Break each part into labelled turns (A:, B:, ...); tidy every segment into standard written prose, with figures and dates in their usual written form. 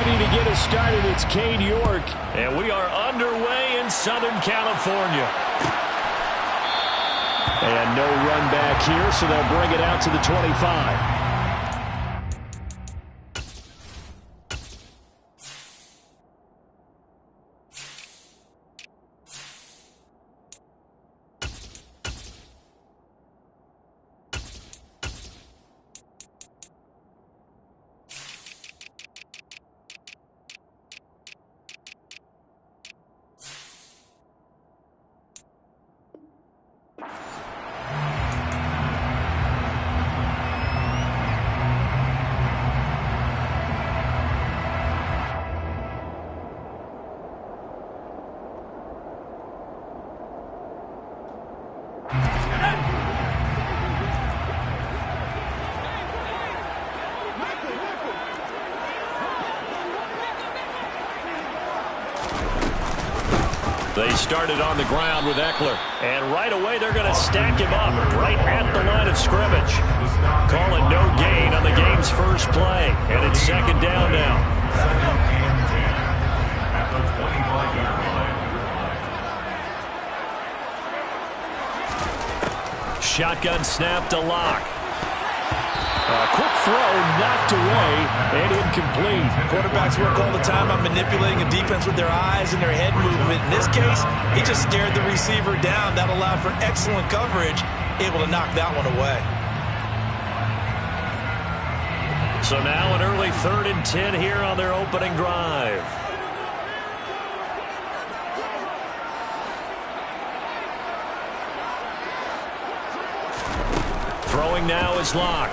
A: ready to get us started. It's Cade York.
B: And we are underway in Southern California.
A: And no run back here, so they'll bring it out to the 25.
B: They started on the ground with Eckler. And right away, they're going to stack him up right at the line of scrimmage. Calling no gain on the game's first play. And it's second down now. Shotgun snap to Lock.
A: Quick throw, knocked away, and incomplete.
C: Quarterbacks work all the time on manipulating a defense with their eyes and their head movement. In this case, he just scared the receiver down. That allowed for excellent coverage, able to knock that one away.
B: So now an early 3rd and 10 here on their opening drive. Throwing now is Lock.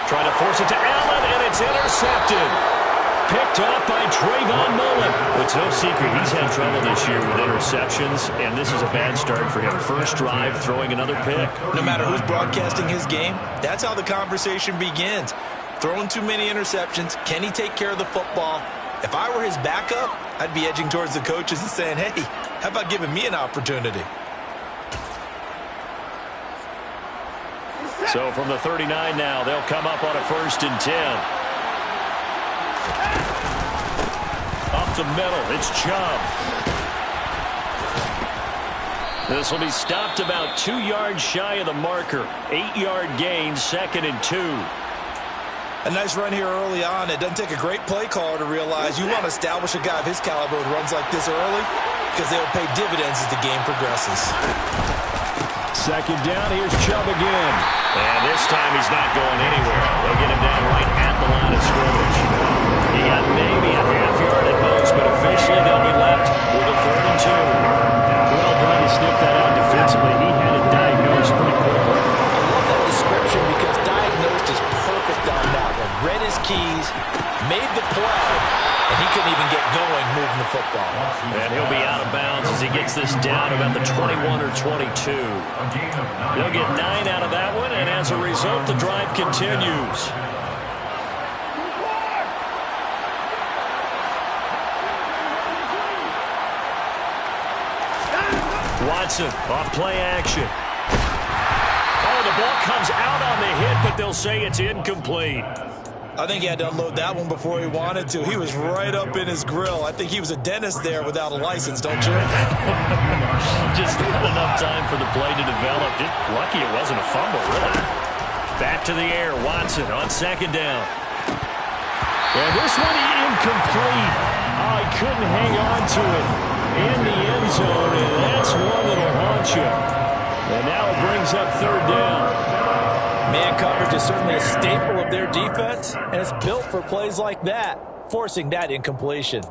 B: Trying to force it to Allen, and it's intercepted. Picked off by Trayvon Mullen. It's no secret he's had trouble this year with interceptions, and this is a bad start for him. First drive, throwing another pick.
C: No matter who's broadcasting his game, that's how the conversation begins. Throwing too many interceptions, can he take care of the football? If I were his backup, I'd be edging towards the coaches and saying, hey, how about giving me an opportunity?
B: So from the 39 now, they'll come up on a 1st and 10. Up the middle, it's Chubb. This will be stopped about 2 yards shy of the marker. 8-yard gain, 2nd and 2.
C: A nice run here early on. It doesn't take a great play caller to realize you want to establish a guy of his caliber who runs like this early because they will pay dividends as the game progresses.
A: 2nd down, here's Chubb again.
B: And this time he's not going anywhere. They'll get him down right at the line of scrimmage. He got maybe a half-yard at most, but officially they'll be left with a 3rd and 2.
A: Well done to sniff that out defensively. He had it diagnosed pretty quickly.
C: I love that description because diagnosed is perfect on that one. Read his keys, made the play, and he couldn't even get going moving the football.
B: And he'll be out of bounds as he gets this down about the 21 or 22. They'll get 9 out of that one, and as a result, the drive continues. Watson off play action. Oh, the ball comes out on the hit, but they'll say it's incomplete.
C: I think he had to unload that one before he wanted to. He was right up in his grill. I think he was a dentist there without a license, don't you?
B: Just not enough time for the play to develop. Just lucky it wasn't a fumble, really. Back to the air, Watson on 2nd down.
A: And this one incomplete. Oh, he couldn't hang on to it in the end zone, and that's one that'll haunt you. And now it brings up 3rd down.
C: Man coverage is certainly a staple of their defense, and it's built for plays like that, forcing that incompletion.
B: So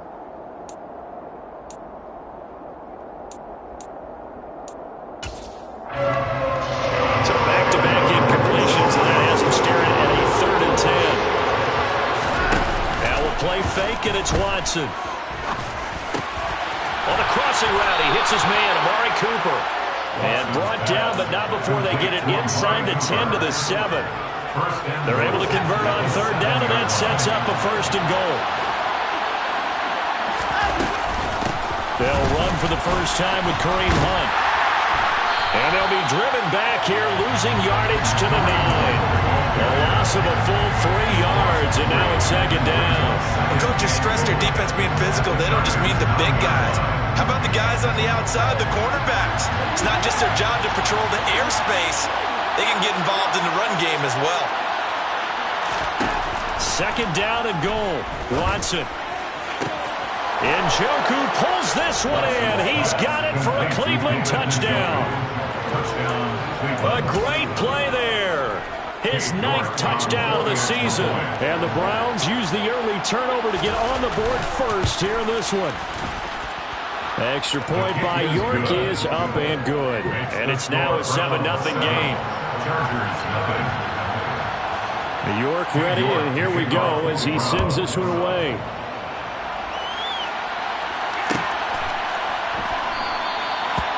B: back-to-back incompletions, and that has him staring at a 3rd and 10. Now we'll play fake, and it's Watson. On the crossing route, he hits his man, Amari Cooper. And brought down, but not before they get it inside the 10 to the 7. They're able to convert on 3rd down, and that sets up a 1st and goal. They'll run for the first time with Kareem Hunt. And they'll be driven back here, losing yardage to the 9. A loss of a full 3 yards, and now it's 2nd down.
C: defense being physical, they don't just mean the big guys. How about the guys on the outside, the cornerbacks? It's not just their job to patrol the airspace. They can get involved in the run game as well.
B: Second down and goal. Watson. Njoku pulls this one in. He's got it for a Cleveland touchdown. A great play there. His 9th touchdown of the season. And the Browns use the early turnover to get on the board first here in this one. Extra point by York is up and good. And it's now a 7-0 game. York ready, and here we go as he sends this one away.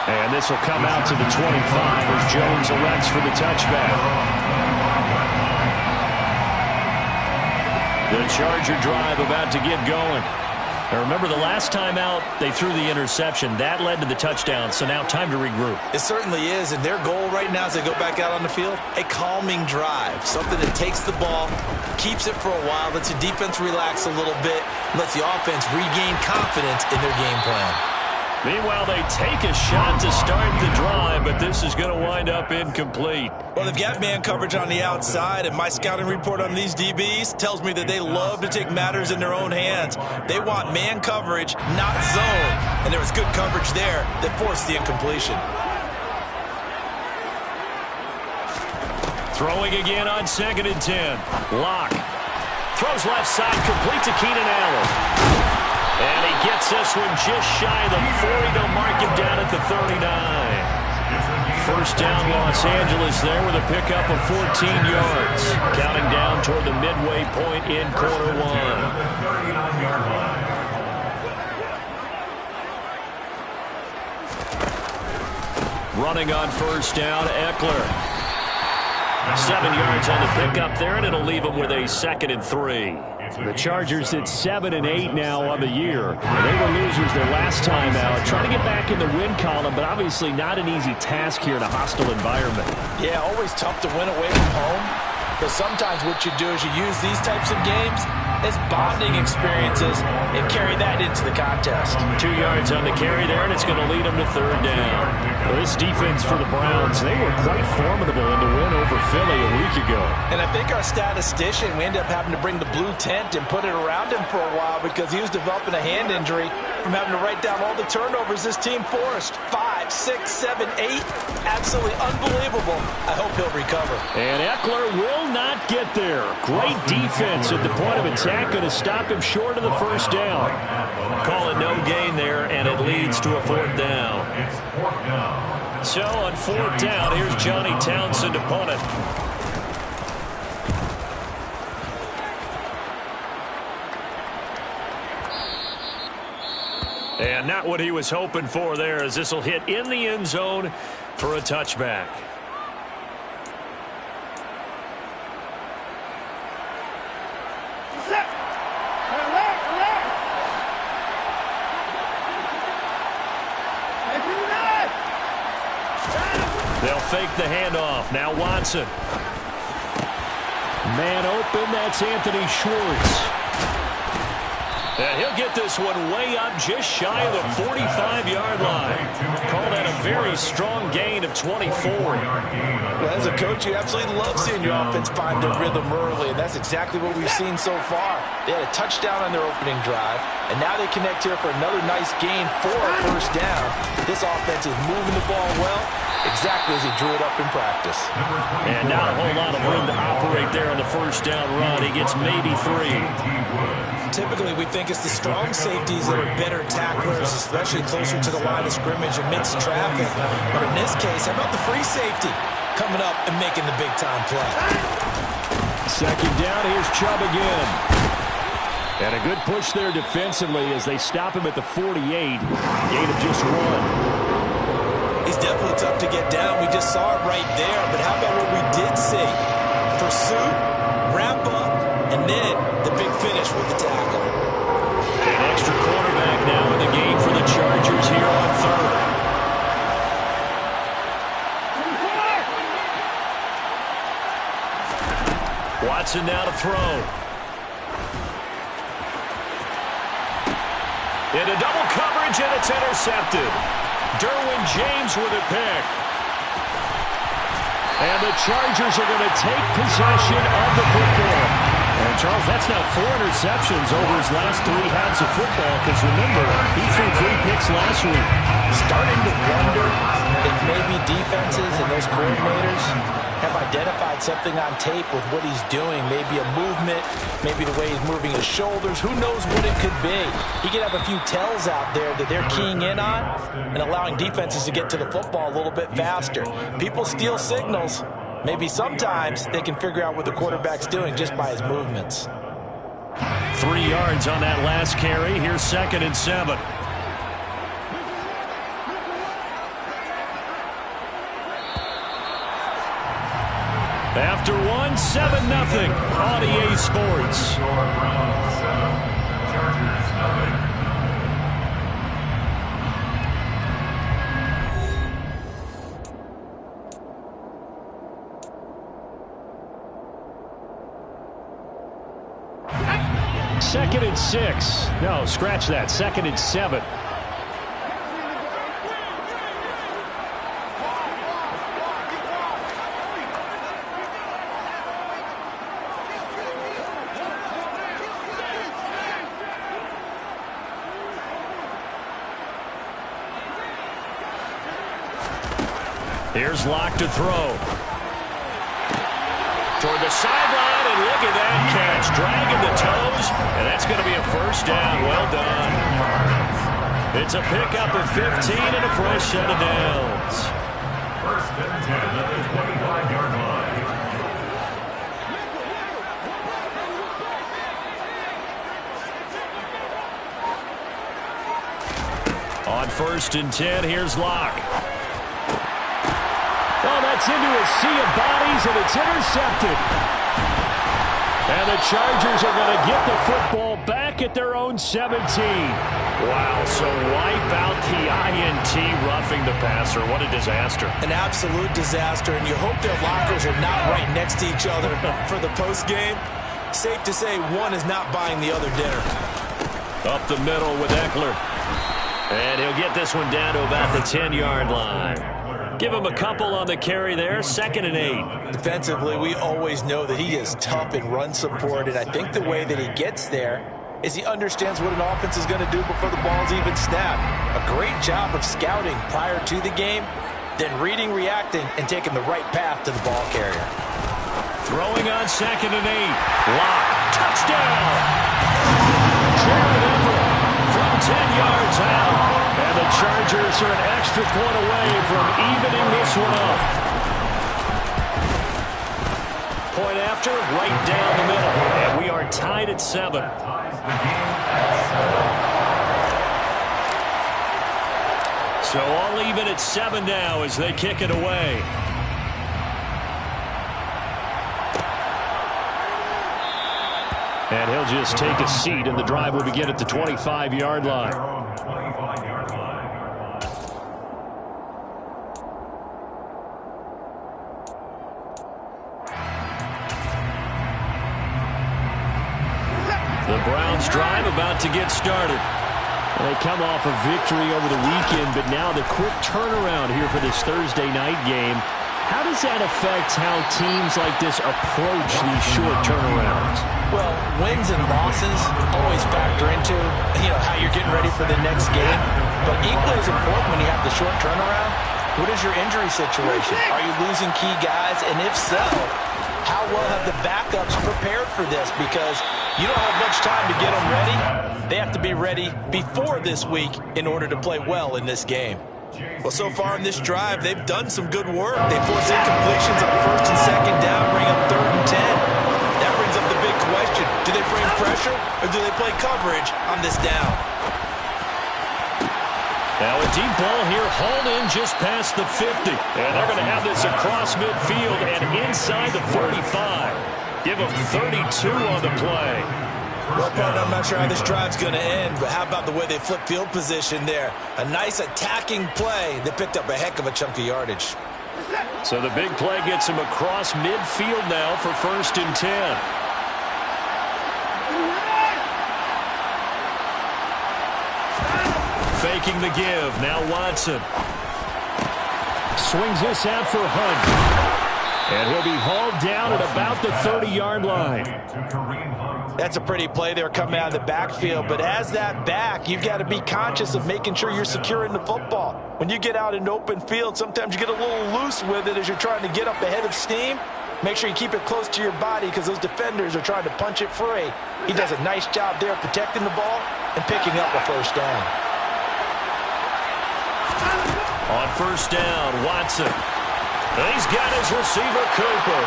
B: And this will come out to the 25 as Jones elects for the touchback. The Charger drive about to get going. Now remember, the last time out, they threw the interception. That led to the touchdown, so now time to regroup.
C: It certainly is, and their goal right now as they go back out on the field, a calming drive, something that takes the ball, keeps it for a while, lets the defense relax a little bit, lets the offense regain confidence in their game plan.
B: Meanwhile, they take a shot to start the drive, but this is going to wind up incomplete.
C: Well, they've got man coverage on the outside, and my scouting report on these DBs tells me that they love to take matters in their own hands. They want man coverage, not zone, and there was good coverage there that forced the incompletion.
B: Throwing again on 2nd and 10. Locke throws left side, complete to Keenan Allen. And he gets this one just shy of the 40. They'll mark him down at the 39. First down, Los Angeles there with a pickup of 14 yards. Counting down toward the midway point in quarter one. Running on first down, Eckler. 7 yards on the pickup there, and it'll leave him with a 2nd and 3. The Chargers at 7 and 8 now on the year. They were losers their last time out. Trying to get back in the win column, but obviously not an easy task here in a hostile environment.
C: Yeah, always tough to win away from home. But sometimes what you do is you use these types of games as bonding experiences and carry that into the contest.
B: 2 yards on the carry there, and it's going to lead them to third down. Well, this defense for the Browns, they were quite formidable in the win over Philly a week ago.
C: And I think our statistician, we ended up having to bring the blue tent and put it around him for a while because he was developing a hand injury from having to write down all the turnovers this team forced. 5, 6, 7, 8. Absolutely unbelievable. I hope he'll recover.
B: And Eckler will not get there. Great defense at the point of attack, going to stop him short of the first down. Call it no gain there, and it leads to a 4th down. So on 4th down, here's Johnny Townsend to punt it. And not what he was hoping for there, as this will hit in the end zone for a touchback. They'll fake the handoff. Now Watson. Man open, that's Anthony Schwartz. And he'll get this one way up just shy of the 45-yard line. Call that a very strong gain of 24.
C: Well, as a coach, you absolutely love seeing your offense find their rhythm early, and that's exactly what we've seen so far. They had a touchdown on their opening drive, and now they connect here for another nice gain for a first down. This offense is moving the ball well, exactly as he drew it up in practice.
B: And not a whole lot of room to operate there on the first down run. He gets maybe 3.
C: Typically, we think it's the strong safeties that are better tacklers, especially closer to the line of scrimmage amidst traffic. But in this case, how about the free safety coming up and making the big-time play?
B: Second down, here's Chubb again. And a good push there defensively as they stop him at the 48. Gain of just 1.
C: He's definitely tough to get down. We just saw it right there. But how about what we did see? Pursuit, wrap up, and then the big finish with the tackle.
B: An extra quarterback now in the game for the Chargers here on 3rd. Watson now to throw. Into double coverage, and it's intercepted. Derwin James with a pick.
A: And the Chargers are going to take possession of the football. And, Charles, that's now 4 interceptions over his last 3 halves of football, because, remember, he threw 3 picks last week.
C: Starting to wonder if maybe defenses and those coordinators have identified something on tape with what he's doing. Maybe a movement, maybe the way he's moving his shoulders. Who knows what it could be? He could have a few tells out there that they're keying in on and allowing defenses to get to the football a little bit faster. People steal signals. Maybe sometimes they can figure out what the quarterback's doing just by his movements.
B: 3 yards on that last carry. Here's 2nd and 7. After 1, 7-0 on EA Sports.
A: Second and 6. No, scratch that. 2nd and 7.
B: Here's Locke to throw. Toward the sideline, and look at that catch. Dragging the toes, and that's going to be a 1st down. Well done. It's a pickup of 15 and a fresh set of downs.
D: 1st and 10 at the 25-yard line.
B: On 1st and 10, here's Locke.
A: Oh, that's into a sea of bodies, and it's intercepted. And the Chargers are going to get the football back at their own 17.
B: Wow, so wipe out the INT roughing the passer. What a disaster.
C: An absolute disaster, and you hope their lockers are not right next to each other for the postgame. Safe to say one is not buying the other dinner.
B: Up the middle with Eckler. And he'll get this one down to about the 10-yard line. Give him a couple on the carry there. 2nd and 8.
C: Defensively, we always know that he is tough in run support, and I think the way that he gets there is he understands what an offense is going to do before the ball's even snapped. A great job of scouting prior to the game, then reading, reacting, and taking the right path to the ball carrier.
B: Throwing on 2nd and 8. Locke. Touchdown!
A: Jared Everett
B: From 10 yards out.
A: And the Chargers are an extra point away from evening this one up.
B: Point after, right down the middle. And we are tied at 7. So all even at 7 now as they kick it away.
A: And he'll just take a seat, and the drive will begin at the 25-yard line.
B: The Browns drive about to get started.
A: They come off a victory over the weekend, but now the quick turnaround here for this Thursday night game. How does that affect how teams like this approach these short turnarounds?
C: Well, wins and losses always factor into, how you're getting ready for the next game. But equally as important when you have the short turnaround, what is your injury situation? Are you losing key guys? And if so, how well have the backups prepared for this? Because you don't have much time to get them ready. They have to be ready before this week in order to play well in this game. Well, so far in this drive, they've done some good work. They force incompletions on 1st and 2nd down, bring up 3rd and 10. That brings up the big question. Do they bring pressure or do they play coverage on this down?
B: Now a deep ball here, hauled in just past the 50. And they're going to have this across midfield and inside the 45. Give them 32 on the play.
C: Well, partner, I'm not sure how this drive's going to end, but how about the way they flip field position there? A nice attacking play that picked up a heck of a chunk of yardage.
B: So the big play gets him across midfield now for 1st and 10. taking the give. Now Watson.
A: Swings this out for Hunt. And he'll be hauled down at about the 30-yard line.
C: That's a pretty play there coming out of the backfield. But as that back, you've got to be conscious of making sure you're securing the football. When you get out in open field, sometimes you get a little loose with it as you're trying to get up ahead of steam. Make sure you keep it close to your body because those defenders are trying to punch it free. He does a nice job there protecting the ball and picking up a first down.
B: On first down, Watson. He's got his receiver, Cooper.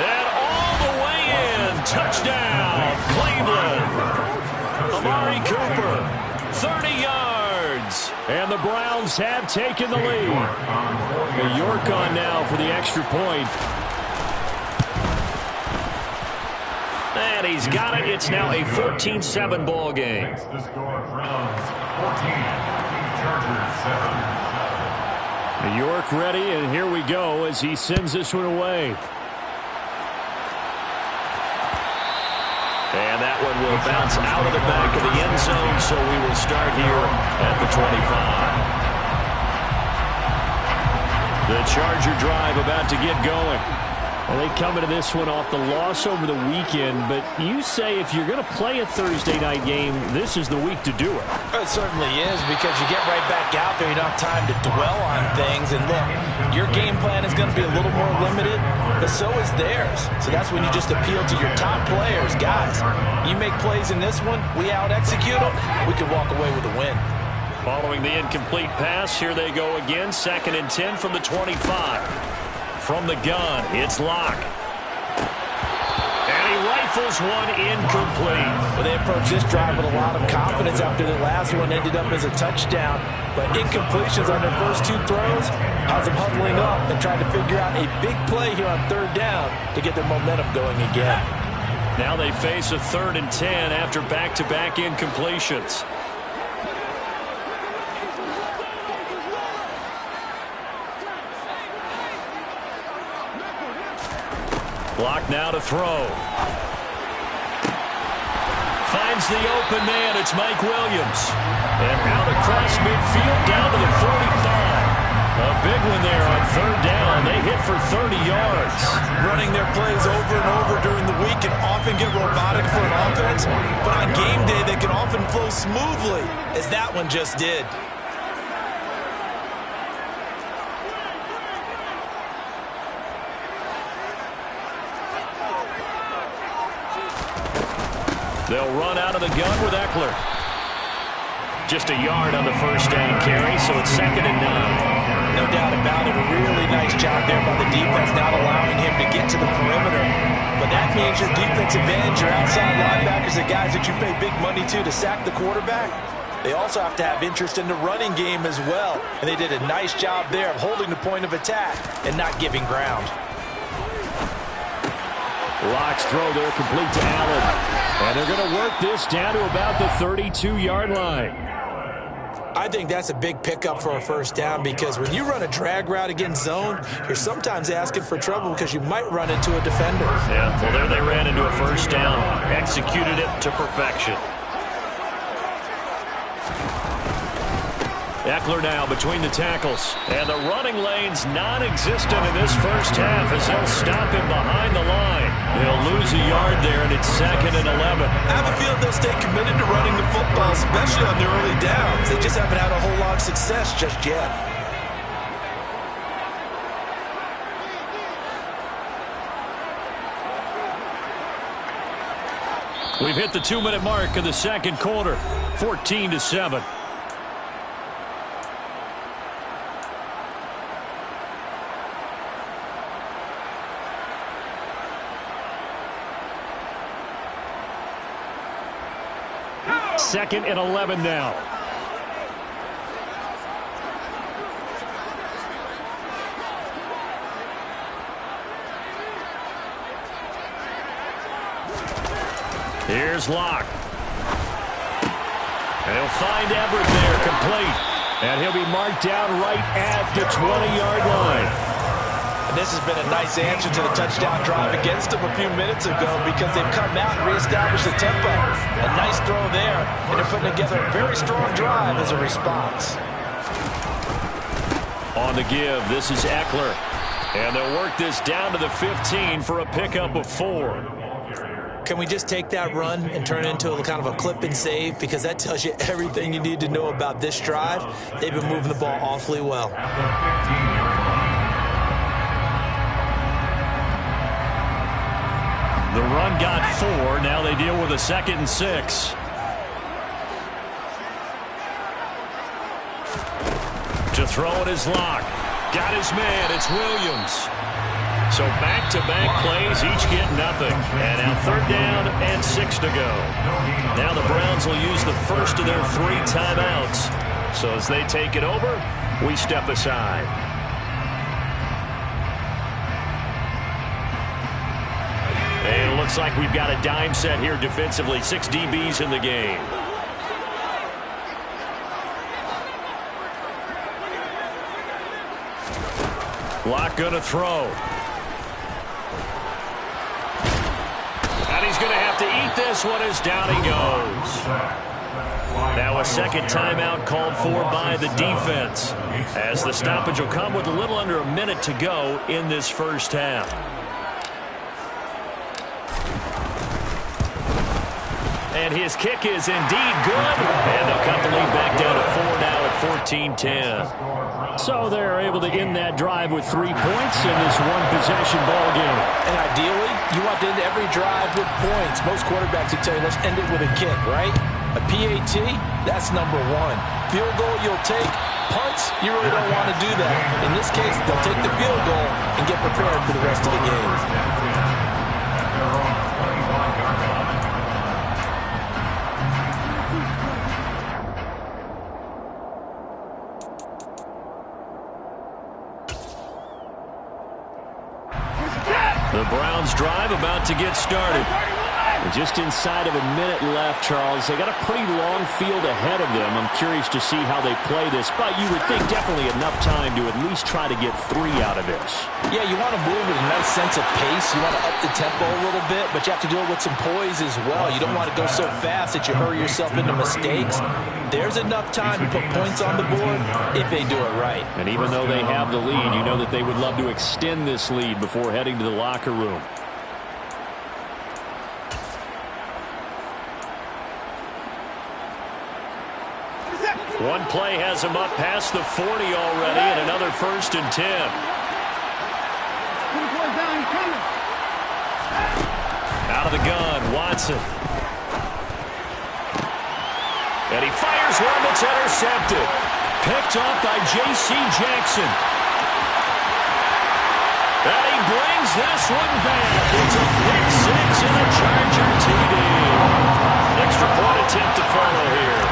B: And all the way in. Touchdown, Cleveland. Amari Cooper, 30 yards.
A: And the Browns have taken the lead. York on now for the extra point.
B: And he's got it. It's now a 14-7 ball game.
D: The score, Browns 14, Chargers 7.
A: York ready, and here we go as he sends this one away.
B: And that one will bounce out of the back of the end zone, so we will start here at the 25. The Charger drive about to get going.
A: Well, they come into this one off the loss over the weekend, but you say if you're going to play a Thursday night game, this is the week to do it.
C: It certainly is, because you get right back out there. You don't have time to dwell on things. And look, your game plan is going to be a little more limited, but so is theirs. So that's when you just appeal to your top players. Guys, you make plays in this one, we out-execute them, we can walk away with a win.
B: Following the incomplete pass, here they go again. 2nd and 10 from the 25. From the gun, it's Locke. And he rifles one incomplete.
C: Well, they approached this drive with a lot of confidence after the last one ended up as a touchdown. But incompletions on their first 2 throws has them huddling up and trying to figure out a big play here on 3rd down to get their momentum going again.
B: Now they face a 3rd and 10 after back-to-back incompletions. Block now to throw. Finds the open man. It's Mike Williams. And out across midfield down to the 45. A big one there on 3rd down. They hit for 30 yards.
C: Running their plays over and over during the week can often get robotic for an offense, but on game day they can often flow smoothly, as that one just did.
B: They'll run out of the gun with Eckler. Just a yard on the first down carry, so it's 2nd and 9.
C: No doubt about it. A really nice job there by the defense, not allowing him to get to the perimeter. But that means your defensive ends, your outside linebackers, the guys that you pay big money to sack the quarterback, they also have to have interest in the running game as well. And they did a nice job there of holding the point of attack and not giving ground.
A: Locke's throw there complete to Allen. And they're going to work this down to about the 32-yard line.
C: I think that's a big pickup for a first down, because when you run a drag route against zone, you're sometimes asking for trouble because you might run into a defender.
B: Yeah, well, there they ran into a first down. Executed it to perfection. Eckler now between the tackles. And the running lane's non-existent in this first half as they'll stop him behind the line. They'll lose a yard there, and it's 2nd and 11.
C: I have a feeling they'll stay committed to running the football, especially on their early downs. They just haven't had a whole lot of success just yet.
B: We've hit the 2-minute mark of the second quarter. 14-7.
A: Second and 11 now.
B: Here's Locke. And he'll find Everett there, complete.
A: And he'll be marked down right at the 20-yard line.
C: And this has been a nice answer to the touchdown drive against them a few minutes ago, because they've come out and reestablished the tempo. A nice throw there there, and they're putting together a very strong drive as a response.
B: On the give, this is Eckler. And they'll work this down to the 15 for a pickup of 4.
C: Can we just take that run and turn it into a kind of a clip and save? Because that tells you everything you need to know about this drive. They've been moving the ball awfully well.
B: The run got 4. Now they deal with a 2nd and 6. To throw it is Locke. Got his man. It's Williams. So back-to-back plays, each get nothing. And now 3rd down and 6 to go. Now the Browns will use the first of their 3 timeouts. So as they take it over, we step aside. And it looks like we've got a dime set here defensively. 6 DBs in the game. Locke gonna throw. And he's gonna have to eat this one as down he goes. Now a 2nd timeout called for by the defense, as the stoppage will come with a little under a minute to go in this first half. And his kick is indeed good. And they'll cut the lead back down to 4 now at 14-10.
A: So they're able to end that drive with 3 points in this one-possession ball game.
C: And ideally, you want to end every drive with points. Most quarterbacks would tell you, let's end it with a kick, right? A PAT, that's number 1. Field goal, you'll take. Punts, you really don't want to do that. In this case, they'll take the field goal and get prepared for the rest of the game.
B: The Browns drive about to get started.
A: Just inside of a minute left, Charles. They got a pretty long field ahead of them. I'm curious to see how they play this, but you would think definitely enough time to at least try to get 3 out of this.
C: Yeah, you want to move with a nice sense of pace. You want to up the tempo a little bit, but you have to do it with some poise as well. You don't want to go so fast that you hurry yourself into mistakes. There's enough time to put points on the board if they do it right.
A: And even though they have the lead, you know that they would love to extend this lead before heading to the locker room.
B: One play has him up past the 40 already, and another 1st and 10. Out of the gun, Watson. And he fires one that's intercepted. Picked off by J.C. Jackson. And he brings this one back. It's a pick 6 and a Charger TD. Extra point attempt to follow here.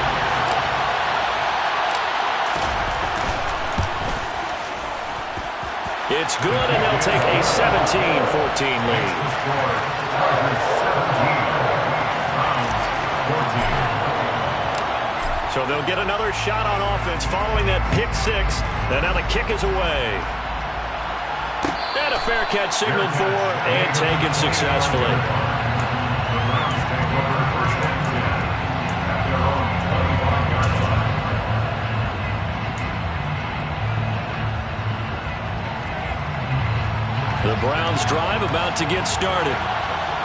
B: It's good, and they'll take a 17-14 lead. So they'll get another shot on offense following that pick 6, and now the kick is away. And a fair catch signaled for and taken successfully. The Browns drive about to get started.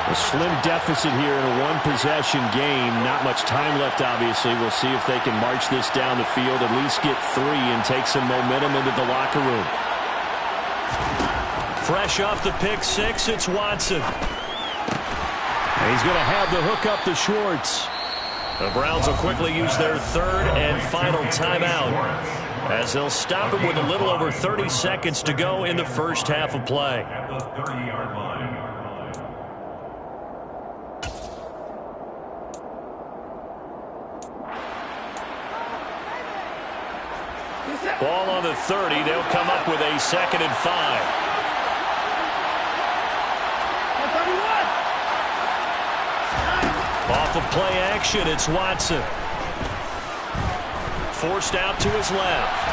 B: A slim deficit here in a one-possession game. Not much time left, obviously. We'll see if they can march this down the field, at least get 3 and take some momentum into the locker room. Fresh off the pick 6, it's Watson.
A: And he's going to have the hook up to Schwartz.
B: The Browns will quickly use their 3rd and final timeout, as they'll stop him with a little over 30 seconds to go in the first half of play.
D: At the 30-yard line.
B: Ball on the 30. They'll come up with a 2nd and 5. Off of play action, it's Watson. Forced out to his left.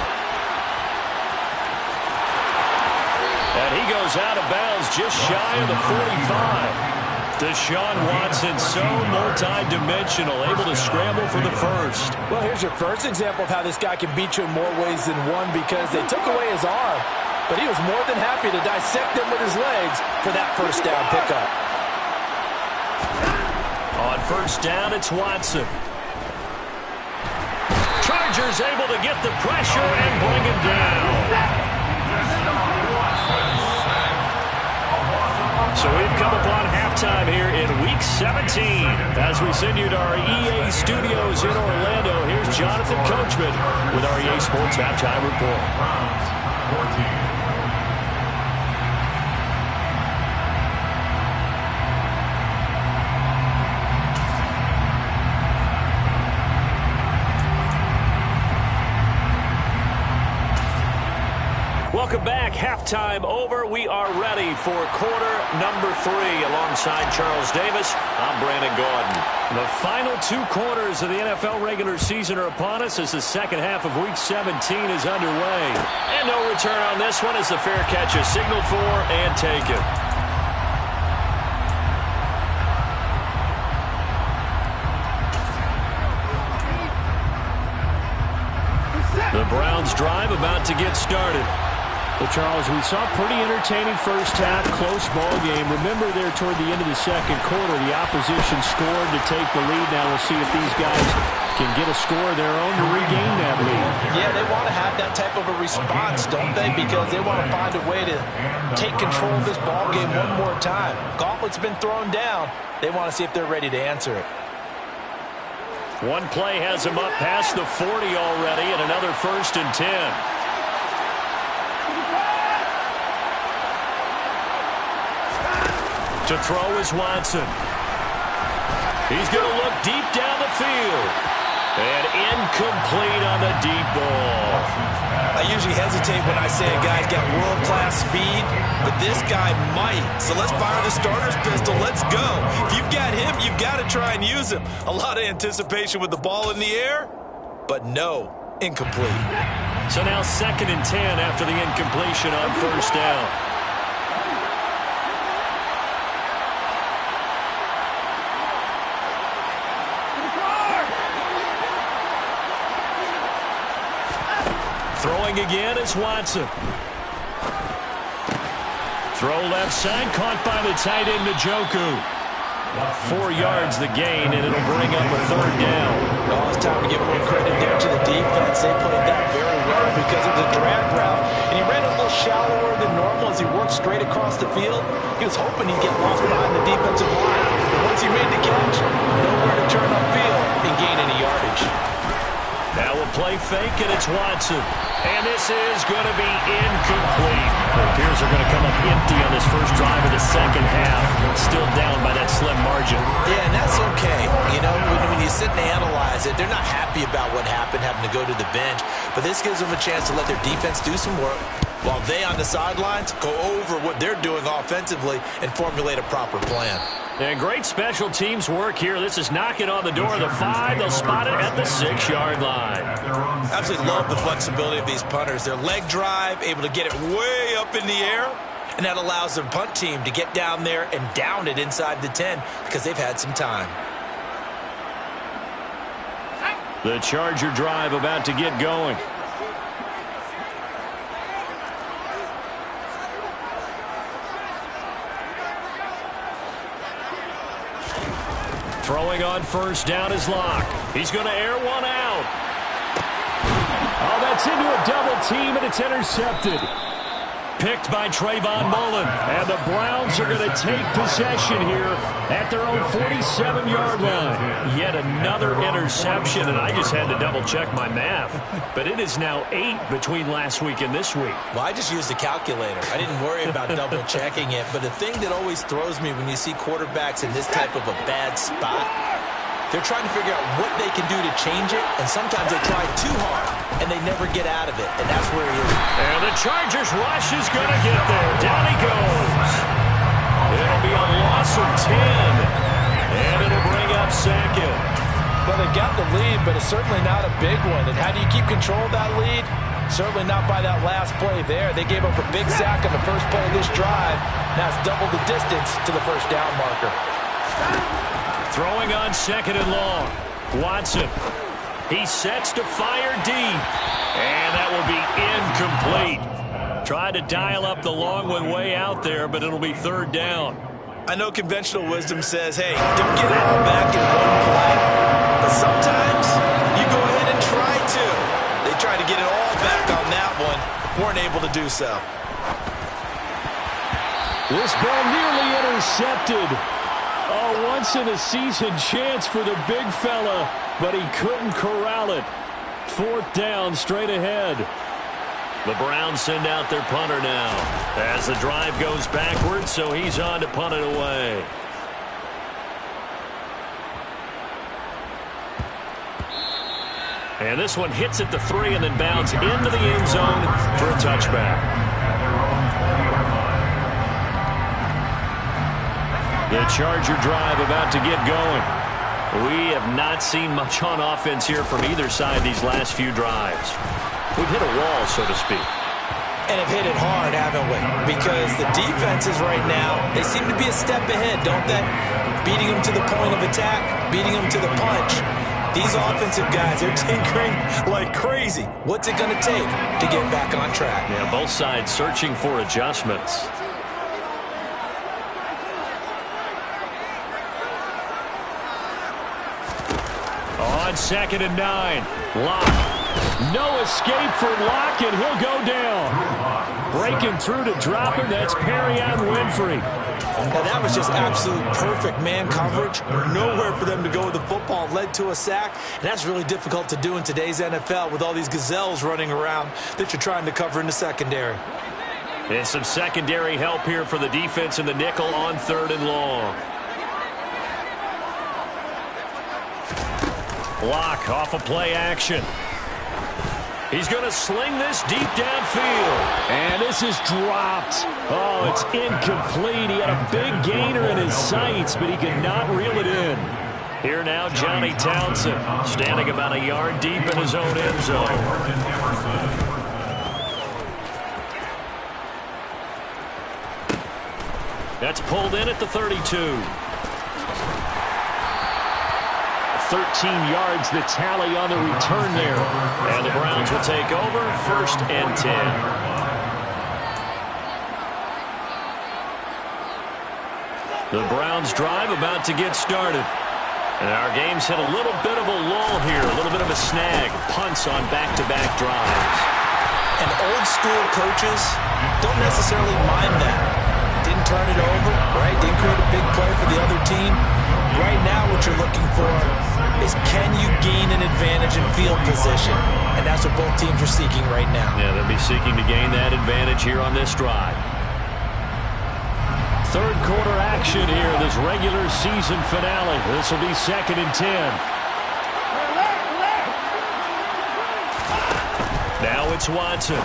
B: And he goes out of bounds just shy of the 45. Deshaun Watson, so multi-dimensional, able to scramble for the first.
C: Well, here's your first example of how this guy can beat you in more ways than one, because they took away his arm, but he was more than happy to dissect him with his legs for that first down pickup.
B: On first down, it's Watson. Chargers able to get the pressure and bring him down. So we've come upon halftime here in Week 17. As we send you to our EA studios in Orlando, here's Jonathan Coachman with our EA Sports Halftime Report. Welcome back. Halftime over. We are ready for quarter number 3. Alongside Charles Davis, I'm Brandon Gaudin. The final 2 quarters of the NFL regular season are upon us as the second half of Week 17 is underway. And no return on this one as the fair catch is signaled for and taken. The Browns drive about to get started.
A: Well, Charles, we saw a pretty entertaining first half, close ball game. Remember there toward the end of the second quarter, the opposition scored to take the lead. Now we'll see if these guys can get a score of their own to regain that lead.
C: Yeah, they want to have that type of a response, don't they? Because they want to find a way to take control of this ball game one more time. Gauntlet's been thrown down. They want to see if they're ready to answer it.
B: One play has him up past the 40 already, and another 1st and 10. To throw is Watson. He's going to look deep down the field. And incomplete on the deep ball.
C: I usually hesitate when I say a guy's got world-class speed, but this guy might. So let's fire the starter's pistol. Let's go. If you've got him, you've got to try and use him. A lot of anticipation with the ball in the air, but no, incomplete.
B: So now 2nd and 10 after the incompletion on first down. Throwing again is Watson. Throw left side, caught by the tight end, Njoku. 4 yards the gain, and it'll bring up a 3rd down.
C: Oh, it's time to give a little credit there to the defense. They played that very well because of the drag route. And he ran a little shallower than normal as he worked straight across the field. He was hoping he'd get lost behind the defensive line. But once he made the catch, nowhere to turn upfield and gain any yardage.
B: Now a play fake, and it's Watson. And this is going to be incomplete. The Bears are going to come up empty on this first drive of the second half. Still down by that slim margin.
C: Yeah, and that's okay. You know, when you sit and analyze it, they're not happy about what happened, having to go to the bench. But this gives them a chance to let their defense do some work while they on the sidelines go over what they're doing offensively and formulate a proper plan.
B: And great special teams work here. This is knocking on the door of the 5. They'll spot it at the 6-yard line.
C: Absolutely love the flexibility of these punters. Their leg drive, able to get it way up in the air, and that allows their punt team to get down there and down it inside the 10 because they've had some time.
B: The Charger drive about to get going. Throwing on first down is Locke. He's going to air one out.
A: Oh, that's into a double team, and it's intercepted.
B: Picked by Trayvon Mullen. And the Browns are going to take possession here at their own 47-yard line. Yet another interception, and I just had to double-check my math. But it is now 8 between last week and this week.
C: Well, I just used the calculator. I didn't worry about double-checking it. But the thing that always throws me when you see quarterbacks in this type of a bad spot, they're trying to figure out what they can do to change it, and sometimes they try too hard, and they never get out of it, and that's where he is.
B: And the Chargers rush is going to get there. Down he goes. It'll be a loss of 10, and it'll bring up 2nd.
C: Well, they got the lead, but it's certainly not a big one. And how do you keep control of that lead? Certainly not by that last play there. They gave up a big sack on the first play of this drive. Now it's double the distance to the first down marker.
B: Throwing on 2nd and long. Watson. He sets to fire deep. And that will be incomplete. Tried to dial up the long one way out there, but it'll be 3rd down.
C: I know conventional wisdom says, hey, don't get it all back in one play. But sometimes you go ahead and try to. They tried to get it all back on that one. Weren't able to do so.
A: This ball nearly intercepted. A once-in-a-season chance for the big fella, but he couldn't corral it. 4th down, straight ahead.
B: The Browns send out their punter now as the drive goes backwards, so he's on to punt it away. And this one hits at the 3 and then bounds into the end zone for a touchback. The Charger drive about to get going. We have not seen much on offense here from either side these last few drives. We've hit a wall, so to speak.
C: And have hit it hard, haven't we? Because the defenses right now, they seem to be a step ahead, don't they? Beating them to the point of attack, beating them to the punch. These offensive guys, they're tinkering like crazy. What's it going to take to get back on track?
B: Yeah, both sides searching for adjustments. On 2nd and 9, Locke. No escape for Locke, and he'll go down. Breaking through to drop him, that's Perrion Winfrey.
C: Now that was just absolute perfect man coverage. Nowhere for them to go with the football. Led to a sack, and that's really difficult to do in today's NFL with all these gazelles running around that you're trying to cover in the secondary.
B: And some secondary help here for the defense in the nickel on 3rd and long. Locke off of play action. He's going to sling this deep downfield.
A: And this is dropped. Oh, it's incomplete. He had a big gainer in his sights, but he could not reel it in.
B: Here now, Johnny Townsend, standing about a yard deep in his own end zone. That's pulled in at the 32.
A: 13 yards the tally on the return there.
B: And the Browns will take over 1st and 10. The Browns drive about to get started. And our game's hit a little bit of a lull here, a little bit of a snag. Punts on back-to-back drives.
C: And old school coaches don't necessarily mind that. Didn't turn it over, right? Didn't create a big play for the other team. Right now what you're looking for is can you gain an advantage in field position? And that's what both teams are seeking right now.
B: Yeah, they'll be seeking to gain that advantage here on this drive.
A: 3rd quarter action here, this regular season finale. This will be 2nd and 10.
B: Now it's Watson.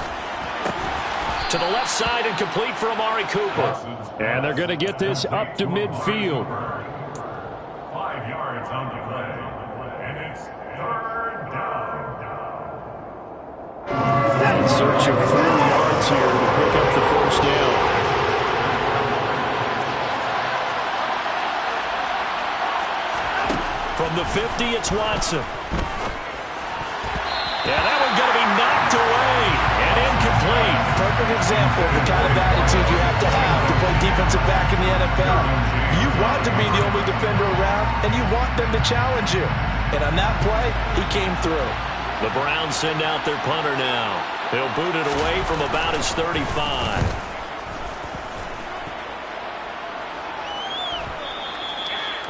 B: To the left side and complete for Amari Cooper.
A: And they're going to get this up to midfield.
D: 5 yards on the play. And it's 3rd down.
A: In search of 4 yards here to pick up the 1st down.
B: From the 50, it's Watson. Yeah, that one's going to be knocked away and incomplete.
C: Perfect example of the kind of attitude you have to play defensive back in the NFL. You want to be the only defender around, and you want them to challenge you. And on that play, he came through.
B: The Browns send out their punter now. They'll boot it away from about his 35.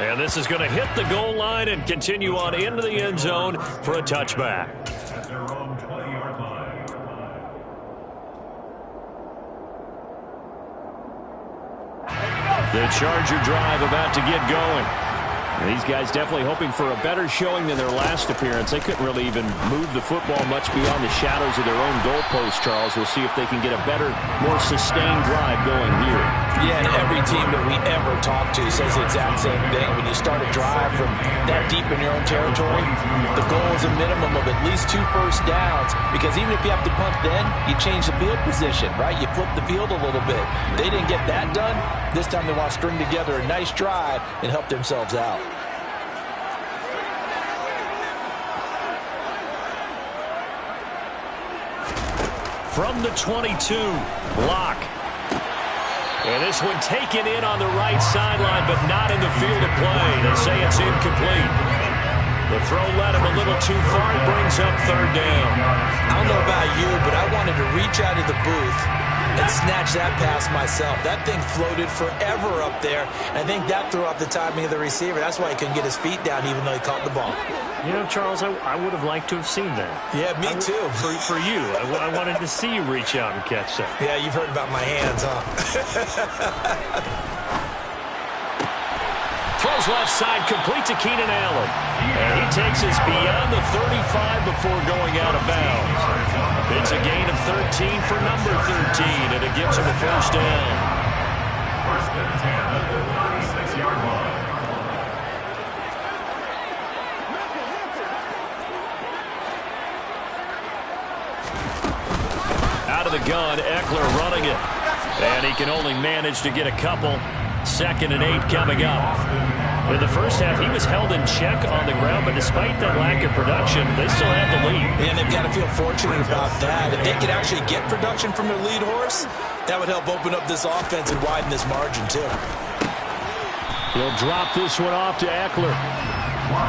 B: And this is going to hit the goal line and continue on into the end zone for a touchback.
D: At their own 20-yard line.
A: The Charger drive about to get going. These guys definitely hoping for a better showing than their last appearance. They couldn't really even move the football much beyond the shadows of their own goalpost, Charles. We'll see if they can get a better, more sustained drive going here.
C: Yeah, and every team that we ever talk to says the exact same thing. When you start a drive from that deep in your own territory, the goal is a minimum of at least 2 first downs, because even if you have to punt then, you change the field position, right? You flip the field a little bit. They didn't get that done. This time they want to string together a nice drive and help themselves out.
B: From the 22, block. And this one taken in on the right sideline, but not in the field of play. They say it's incomplete. The throw led him a little too far. It brings up third down.
C: I don't know about you, but I wanted to reach out of the booth and snatch that pass myself. That thing floated forever up there. I think that threw off the timing of the receiver. That's why he couldn't get his feet down even though he caught the ball.
A: You know, Charles, I would have liked to have seen that.
C: Yeah, me too.
A: For you. I wanted to see you reach out and catch that.
C: Yeah, you've heard about my hands, huh?
B: Throws left side, complete to Keenan Allen. And he takes us beyond the 35 before going out of bounds. It's a gain of 13 for number 13, and it gives him a first down.
D: First and 10 at the 36-yard line.
B: Out of the gun, Eckler running it. And he can only manage to get a couple. 2nd and 8 coming up. In the first half, he was held in check on the ground, but despite that lack of production, they still have the lead.
C: And they've got to feel fortunate about that. If they could actually get production from their lead horse, that would help open up this offense and widen this margin, too.
A: He'll drop this one off to Eckler.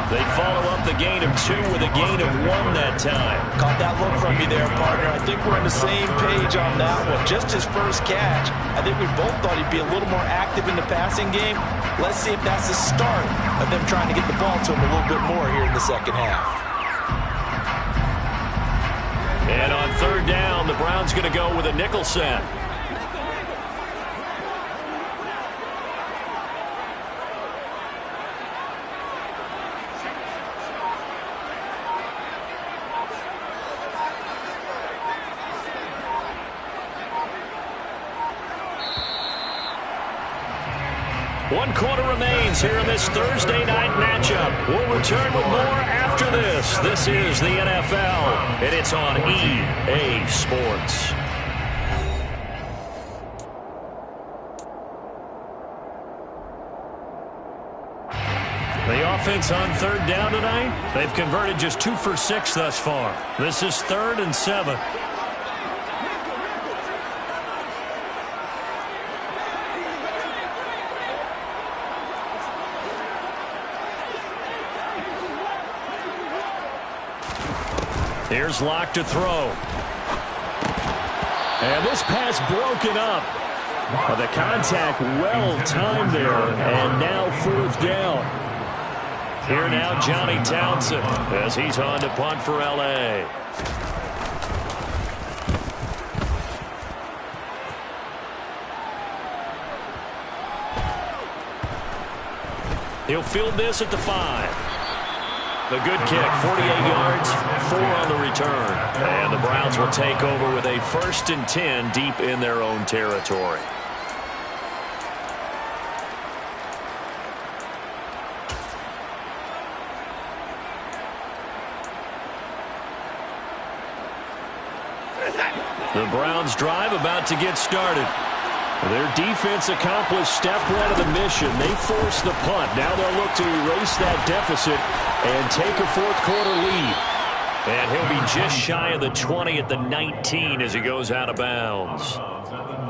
B: They follow up the gain of 2 with a gain of 1 that time.
C: Caught that look from me there, partner. I think we're on the same page on that one. Just his first catch. I think we both thought he'd be a little more active in the passing game. Let's see if that's the start of them trying to get the ball to him a little bit more here in the second half.
B: And on third down, the Browns going to go with a nickel set. One quarter remains here in this Thursday night matchup. We'll return with more after this. This is the NFL, and it's on EA Sports. The offense on third down tonight, they've converted just 2 for 6 thus far. This is 3rd and 7. Here's Locke to throw. And this pass broken up. The contact well timed there. And now 4th down. Here now Johnny Townsend as he's on to punt for L.A. He'll field this at the 5. The good kick, 48 yards, 4 on the return. And the Browns will take over with a 1st and 10 deep in their own territory. The Browns drive about to get started. Their defense accomplished step 1 of the mission. They forced the punt. Now they'll look to erase that deficit and take a 4th quarter lead. And he'll be just shy of the 20 at the 19 as he goes out of bounds.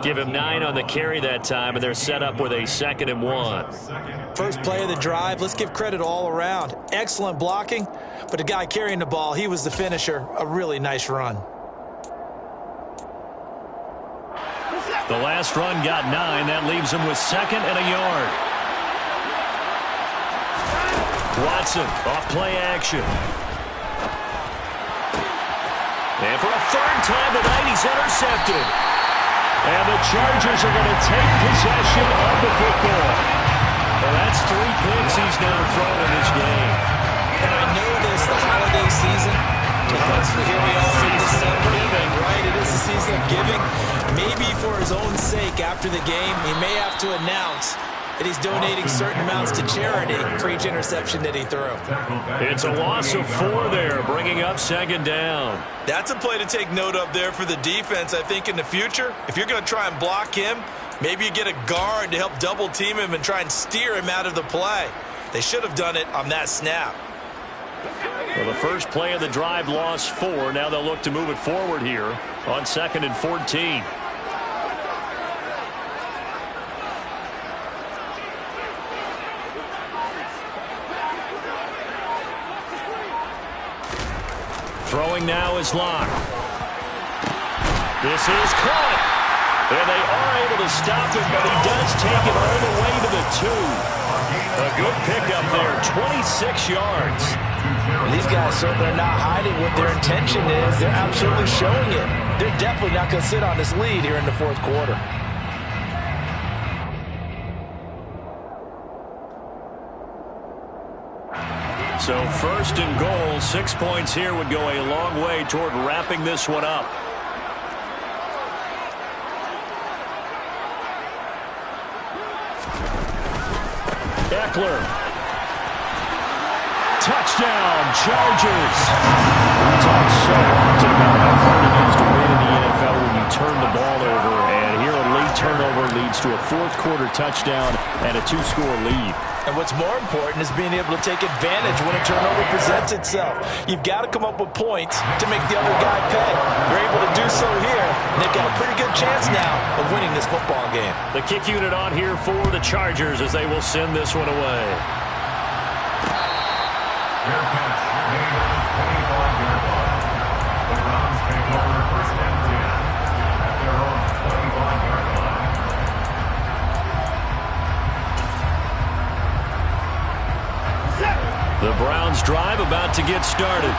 B: Give him 9 on the carry that time, and they're set up with a 2nd and 1.
C: First play of the drive, let's give credit all around. Excellent blocking, but the guy carrying the ball, he was the finisher. A really nice run.
B: The last run got 9. That leaves him with 2nd and a yard. Watson off play action. And for a 3rd time tonight, he's intercepted. And the Chargers are going to take possession of the football. Well, that's 3 picks he's now thrown in this game.
C: And I know this, the holiday season, because here we are in December, right? It is the season of giving. Maybe for his own sake after the game, he may have to announce that he's donating certain amounts to charity for each interception that he threw.
B: It's a loss of 4 there, bringing up 2nd down.
C: That's a play to take note of there for the defense, I think, in the future. If you're going to try and block him, maybe you get a guard to help double team him and try and steer him out of the play. They should have done it on that snap.
B: Well, the first play of the drive lost 4. Now they'll look to move it forward here on 2nd and 14. Throwing now is Locke. This is caught. And they are able to stop him, but he does take it all the way to the 2. A good pickup there, 26 yards.
C: These guys certainly are not hiding what their intention is. They're absolutely showing it. They're definitely not going to sit on this lead here in the 4th quarter.
B: So 1st and goal, 6 points here would go a long way toward wrapping this one up. Eckler. Touchdown, Chargers.
A: We talk so often about how hard it is to win in the NFL when you turn the ball over. And here a late turnover leads to a 4th quarter touchdown and a 2-score lead.
C: And what's more important is being able to take advantage when a turnover presents itself. You've got to come up with points to make the other guy pay. You're able to do so here, and they've got a pretty good chance now of winning this football game.
B: The kick unit on here for the Chargers as they will send this one away.
D: Fair catch made on the 25-yard line. The Browns take over 1st and 10 at their own 25-yard line.
B: The Browns drive about to get started.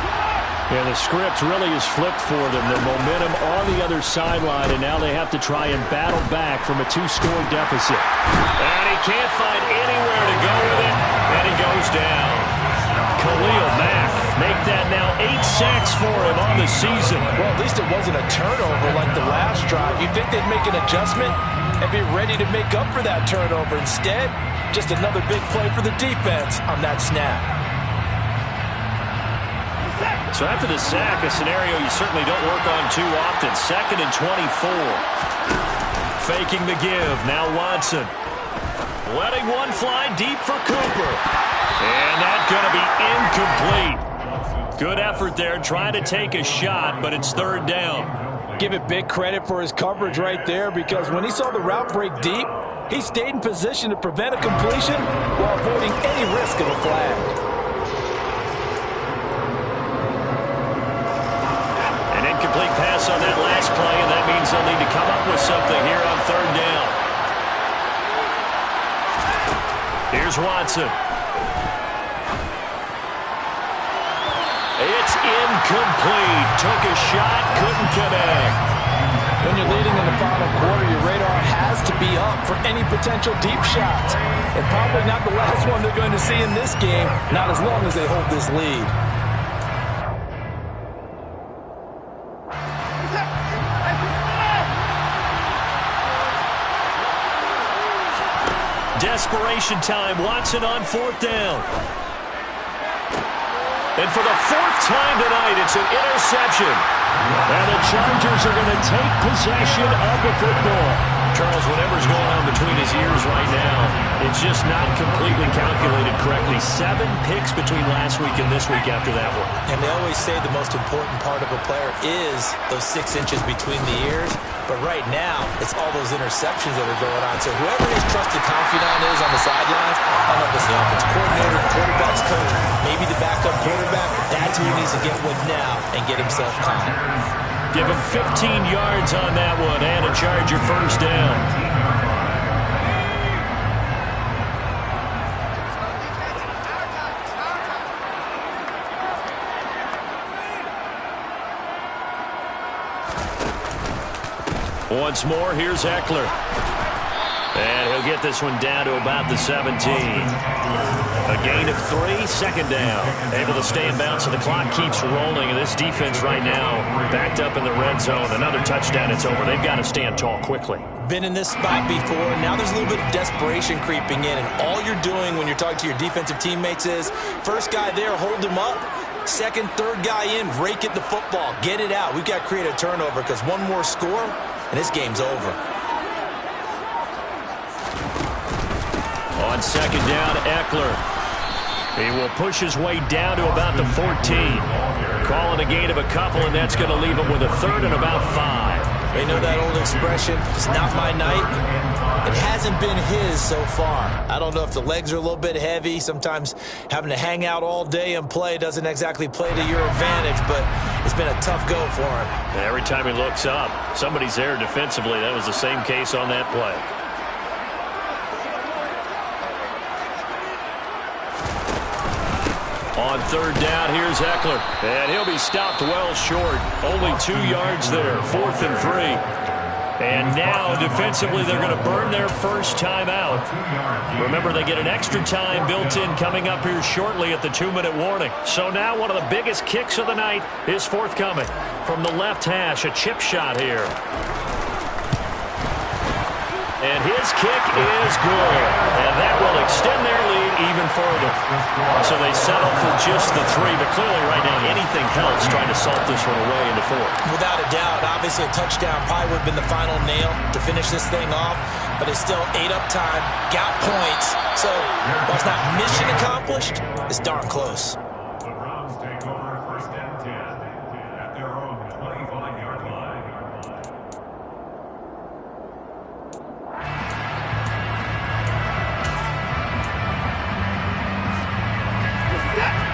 A: And the script really is flipped for them. The momentum on the other sideline, and now they have to try and battle back from a 2-score deficit.
B: And he can't find anywhere to go with it, and he goes down. Khalil Mack make that now 8 sacks for him on the season.
C: Well, at least it wasn't a turnover like the last drive. You'd think they'd make an adjustment and be ready to make up for that turnover. Instead, just another big play for the defense on that snap.
B: So after the sack, a scenario you certainly don't work on too often. 2nd and 24. Faking the give. Now Watson. Letting one fly deep for Cooper. And that's going to be incomplete. Good effort there, trying to take a shot, but it's 3rd down.
C: Give it big credit for his coverage right there, because when he saw the route break deep, he stayed in position to prevent a completion while avoiding any risk of a flag.
B: An incomplete pass on that last play, and that means they'll need to come up with something here on 3rd down. Here's Watson. It's incomplete. Took a shot, couldn't connect.
C: When you're leading in the final quarter, your radar has to be up for any potential deep shots. And probably not the last one they're going to see in this game, not as long as they hold this lead.
B: Desperation time. Watson on 4th down. And for the 4th time tonight, it's an interception.
A: And the Chargers are going to take possession of the football.
B: Charles, whatever's going on between his ears right now, it's just not completely calculated correctly. 7 picks between last week and this week after that one.
C: And they always say the most important part of a player is those 6 inches between the ears. But right now, it's all those interceptions that are going on. So whoever his trusted confidant is on the sidelines, I don't know if it's the offense coordinator, quarterback's coach, maybe the backup quarterback, that's who he needs to get with now and get himself calm.
B: Give him 15 yards on that one and a Charger 1st down. Once more, here's Eckler. And he'll get this one down to about the 17. A gain of 3, second down. Able to stay in bounds, so the clock keeps rolling. And this defense right now backed up in the red zone. Another touchdown, it's over. They've got to stand tall quickly.
C: Been in this spot before. Now there's a little bit of desperation creeping in. And all you're doing when you're talking to your defensive teammates is, first guy there, hold him up. Second, third guy in, rake at the football. Get it out. We've got to create a turnover because one more score, and this game's over.
B: On second down, Eckler. He will push his way down to about the 14. Calling a gain of a couple, and that's going to leave him with a third and about 5.
C: They know that old expression, it's not my night. It hasn't been his so far. I don't know if the legs are a little bit heavy. Sometimes having to hang out all day and play doesn't exactly play to your advantage, but it's been a tough go for him.
B: Every time he looks up, somebody's there defensively. That was the same case on that play. On third down, here's Eckler. And he'll be stopped well short. Only 2 yards there, 4th and 3. And now, defensively, they're going to burn their first time out. Remember, they get an extra time built in coming up here shortly at the 2-minute warning. So now one of the biggest kicks of the night is forthcoming. From the left hash, a chip shot here. And his kick is good. And that will extend their lead even further. So they settle for just the 3. But clearly right now anything helps trying to salt this one away into 4.
C: Without a doubt, obviously a touchdown probably would have been the final nail to finish this thing off. But it's still ate up time, got points. So while it's not mission accomplished, it's darn close.
D: The Browns take over first and 10 at their own 25-yard line.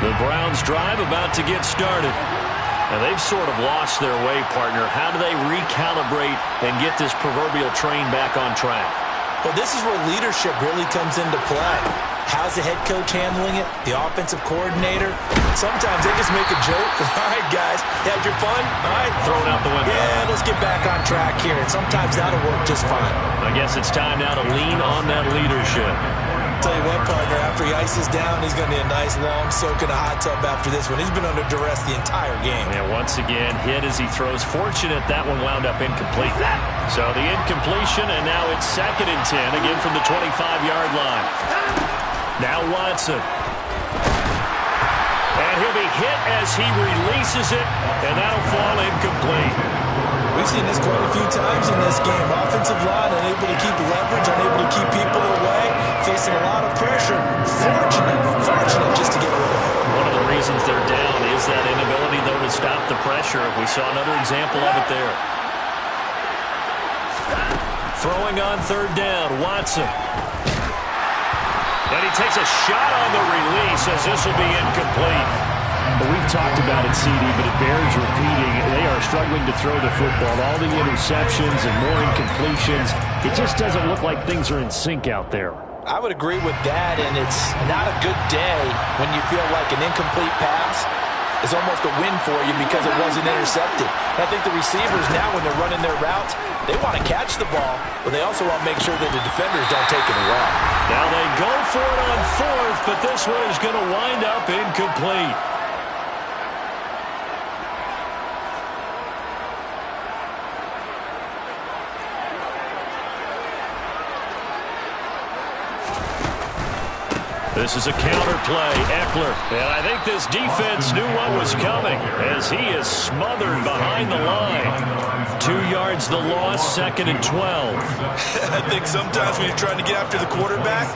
B: The Browns drive about to get started. And they've sort of lost their way, partner. How do they recalibrate and get this proverbial train back on track?
C: Well, this is where leadership really comes into play. How's the head coach handling it? The offensive coordinator? Sometimes they just make a joke. All right, guys, you had your fun? All right.
B: Throw it out the window.
C: Yeah, let's get back on track here. And sometimes that'll work just fine.
B: I guess it's time now to lean on that leadership.
C: Tell you what, partner, after he ices down, he's going to need a nice long soak in a hot tub after this one. He's been under duress the entire game.
B: And once again, hit as he throws. Fortunate that one wound up incomplete. So the incompletion, and now it's 2nd and 10, again from the 25-yard line. Now Watson. And he'll be hit as he releases it, and that'll fall incomplete.
C: We've seen this quite a few times in this game. Offensive line unable to keep leverage, unable to keep people away, facing a lot of pressure. Fortunate just to get rid of it.
B: One of the reasons they're down is that inability, though, to stop the pressure. We saw another example of it there. Throwing on third down, Watson. And he takes a shot on the release as this will be incomplete.
A: Well, we've talked about it, CD, but it bears repeating. They are struggling to throw the football. All the interceptions and more incompletions. It just doesn't look like things are in sync out there.
C: I would agree with that, and it's not a good day when you feel like an incomplete pass is almost a win for you because it wasn't intercepted. And I think the receivers now, when they're running their routes, they want to catch the ball, but they also want to make sure that the defenders don't take it away.
B: Now they go for it on 4th, but this one is going to wind up incomplete. This is a counter play, Eckler. And I think this defense knew what was coming as he is smothered behind the line. 2 yards the loss, 2nd and 12.
C: I think sometimes when you're trying to get after the quarterback,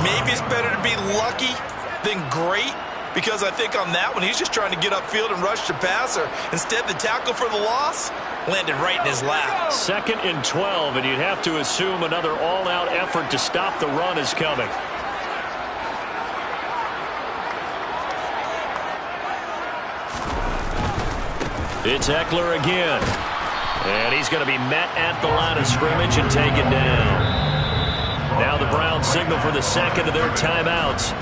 C: maybe it's better to be lucky than great, because I think on that one, he's just trying to get upfield and rush the passer. Instead, the tackle for the loss landed right in his lap.
B: 2nd and 12, and you'd have to assume another all-out effort to stop the run is coming. It's Eckler again. And he's going to be met at the line of scrimmage and taken down. Now the Browns signal for the second of their timeouts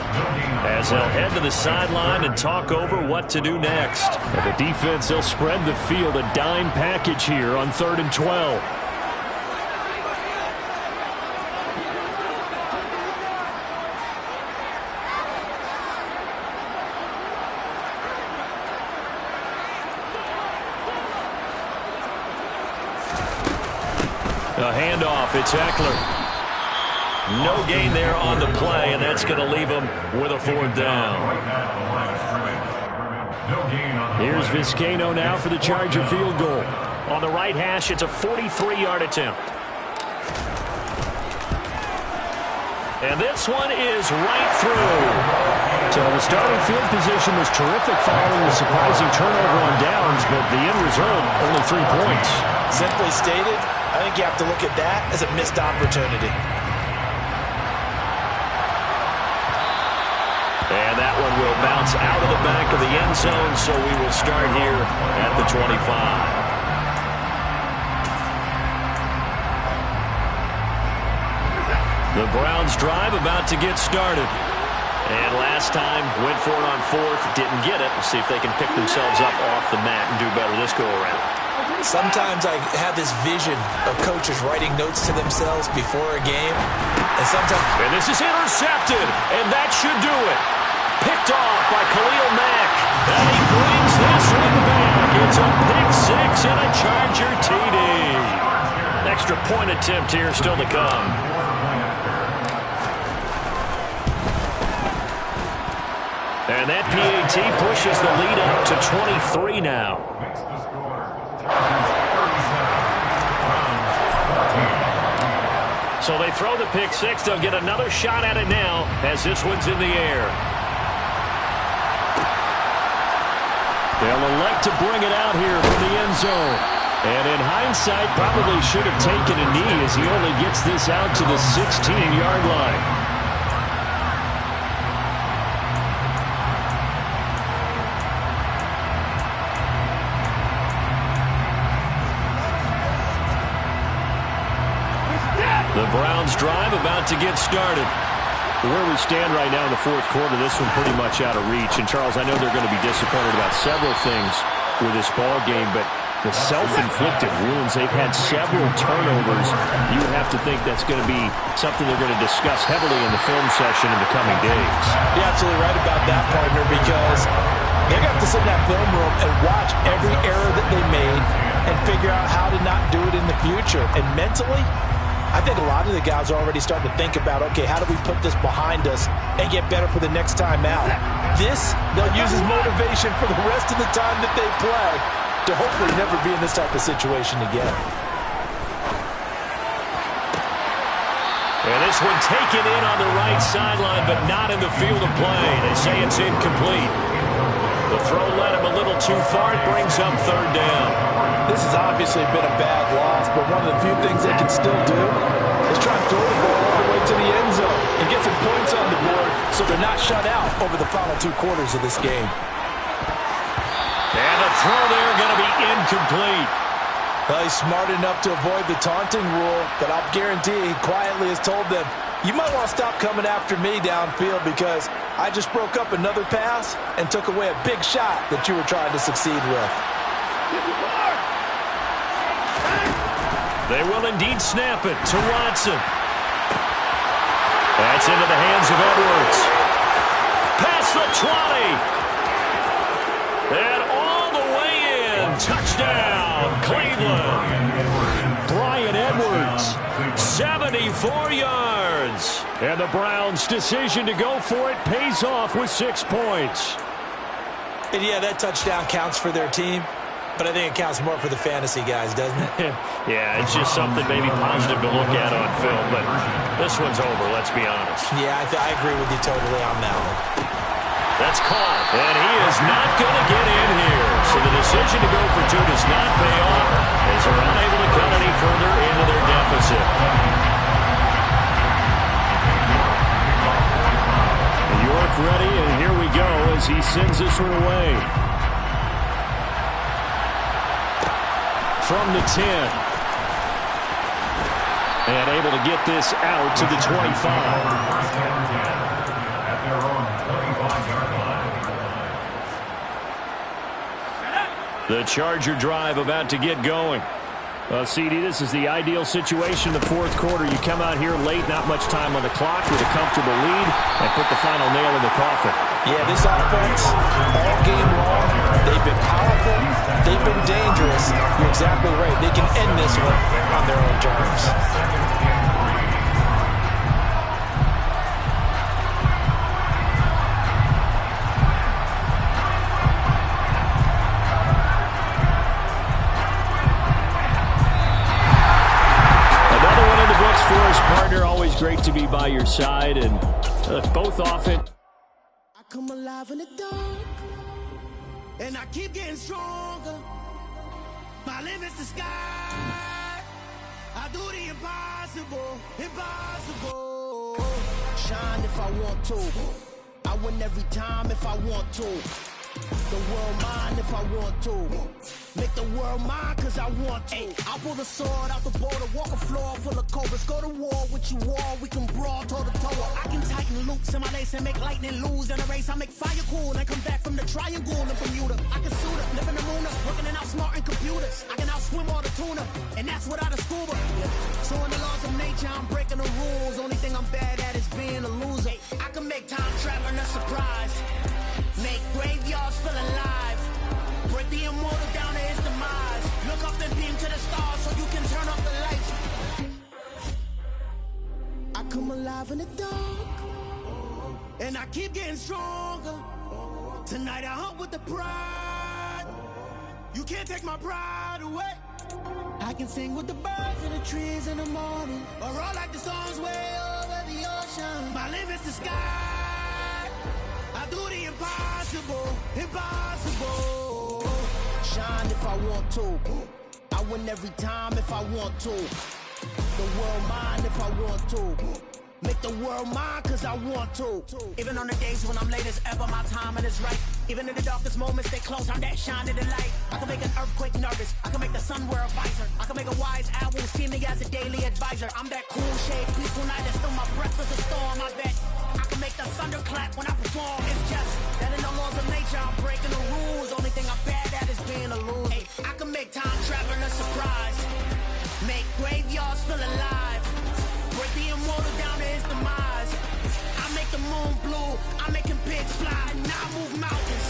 B: as they'll head to the sideline and talk over what to do next.
A: And the defense, they'll spread the field, a dime package here on 3rd and 12.
B: A handoff. It's Eckler. No gain there on the play, and that's going to leave him with a 4th down.
A: Here's Vizcaino now for the Charger field goal. On the right hash, it's a 43-yard attempt. And this one is right through. So the starting field position was terrific following the surprising turnover on downs, but the end result, only 3 points.
C: Simply stated, I think you have to look at that as a missed opportunity.
B: And that one will bounce out of the back of the end zone, so we will start here at the 25. The Browns drive about to get started. And last time, went for it on 4th, didn't get it. We'll see if they can pick themselves up off the mat and do better this go-around.
C: Sometimes I have this vision of coaches writing notes to themselves before a game. And
B: this is intercepted, and that should do it. Picked off by Khalil Mack. And he brings this one back. It's a pick 6 and a Charger TD. Extra point attempt here still to come. And that PAT pushes the lead up to 23 now. So they throw the pick 6. They'll get another shot at it now as this one's in the air. They'll elect to bring it out here from the end zone. And in hindsight, probably should have taken a knee as he only gets this out to the 16-yard line. The Browns drive about to get started. Where we stand right now in the 4th quarter, this one pretty much out of reach. And, Charles, I know they're going to be disappointed about several things with this ball game, but the self-inflicted wounds, they've had several turnovers. You would have to think that's going to be something they're going to discuss heavily in the film session in the coming days.
C: You're absolutely right about that, partner, because they're going to have to sit in that film room and watch every error that they made and figure out how to not do it in the future. And mentally, I think a lot of the guys are already starting to think about, okay, how do we put this behind us and get better for the next time out? This, they'll use as motivation for the rest of the time that they play to hopefully never be in this type of situation again.
B: And this one taken in on the right sideline, but not in the field of play. They say it's incomplete. The throw led him a little too far. It brings up 3rd down.
C: This has obviously been a bad loss, but one of the few things they can still do is try and throw the ball all the way to the end zone and get some points on the board so they're not shut out over the final 2 quarters of this game.
B: And the throw there going to be incomplete.
C: Well, he's smart enough to avoid the taunting rule, but I'll guarantee he quietly has told them, you might want to stop coming after me downfield because I just broke up another pass and took away a big shot that you were trying to succeed with.
B: They will indeed snap it to Watson. That's into the hands of Edwards. Past the 20. And all the way in. Touchdown, Cleveland. Bryan Edwards, 74 yards.
A: And the Browns' decision to go for it pays off with 6 points.
C: And yeah, that touchdown counts for their team. But I think it counts more for the fantasy guys, doesn't it?
B: Yeah, it's just something maybe positive to look at on film. But this one's over, let's be honest.
C: Yeah, I agree with you totally on that one.
B: That's caught, and he is not going to get in here. So the decision to go for 2 does not pay off as they're unable to cut any further into their deficit.
A: York ready, and here we go as he sends this one away. From the 10. And able to get this out to the 25. The Charger drive about to get going. CD, this is the ideal situation in the 4th quarter. You come out here late, not much time on the clock with a comfortable lead, and put the final nail in the coffin.
C: Yeah, this offense, all game long, they've been powerful, they've been dangerous. You're exactly right. They can end this one on their own terms.
A: Partner, always great to be by your side, and both offense.
E: I come alive in the dark, and I keep getting stronger. My limit's the sky. I do the impossible, impossible. Shine if I want to. I win every time if I want to. The world mine if I want to. Make the world mine cause I want to. I'll pull the sword out the border, walk a floor full of cobras. Go to war with you all, we can brawl toe to toe. I can tighten loops in my lace and make lightning lose in a race. I make fire cool and come back from the triangle in Bermuda. I can suit up, live in the moon, working and outsmarting computers. I can outswim all the tuna, and that's without a scuba. So in the laws of nature, I'm breaking the rules. Only thing I'm bad at is being a loser. I can make time traveling a surprise. Make graveyards feel alive. Break the immortal down to his demise. Look up and beam to the stars so you can turn off the lights. I come alive in the dark, and I keep getting stronger. Tonight I hunt with the pride. You can't take my pride away. I can sing with the birds and the trees in the morning, or roll like the storms way over the ocean. My limit's the sky. I do the impossible, impossible. Shine if I want to. I win every time if I want to. The world mine if I want to. Make the world mine cause I want to. Even on the days when I'm late as ever, my timing is right. Even in the darkest moments, they close, I'm that shining the light. I can make an earthquake nervous. I can make the sun wear a visor. I can make a wise owl see me as a daily advisor. I'm that cool shade, peaceful night, and still my breath is a storm. I bet I can make the thunder clap when I perform. It's just that in the laws of nature, I'm breaking the rules. Only thing I'm bad at is being a loser. Hey, I can make time traveling a surprise. Make graveyards feel alive. Break the immortal down to his demise. I make the moon blue. I'm making pigs fly. Now I move mountains.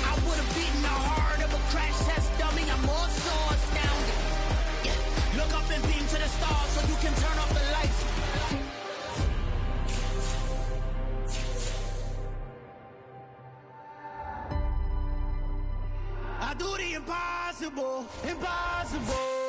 E: I would have beaten the heart of a crash test dummy. I'm more so astounded. Yeah. Look up and beam to the stars so you can turn off the lights. I do the impossible, impossible.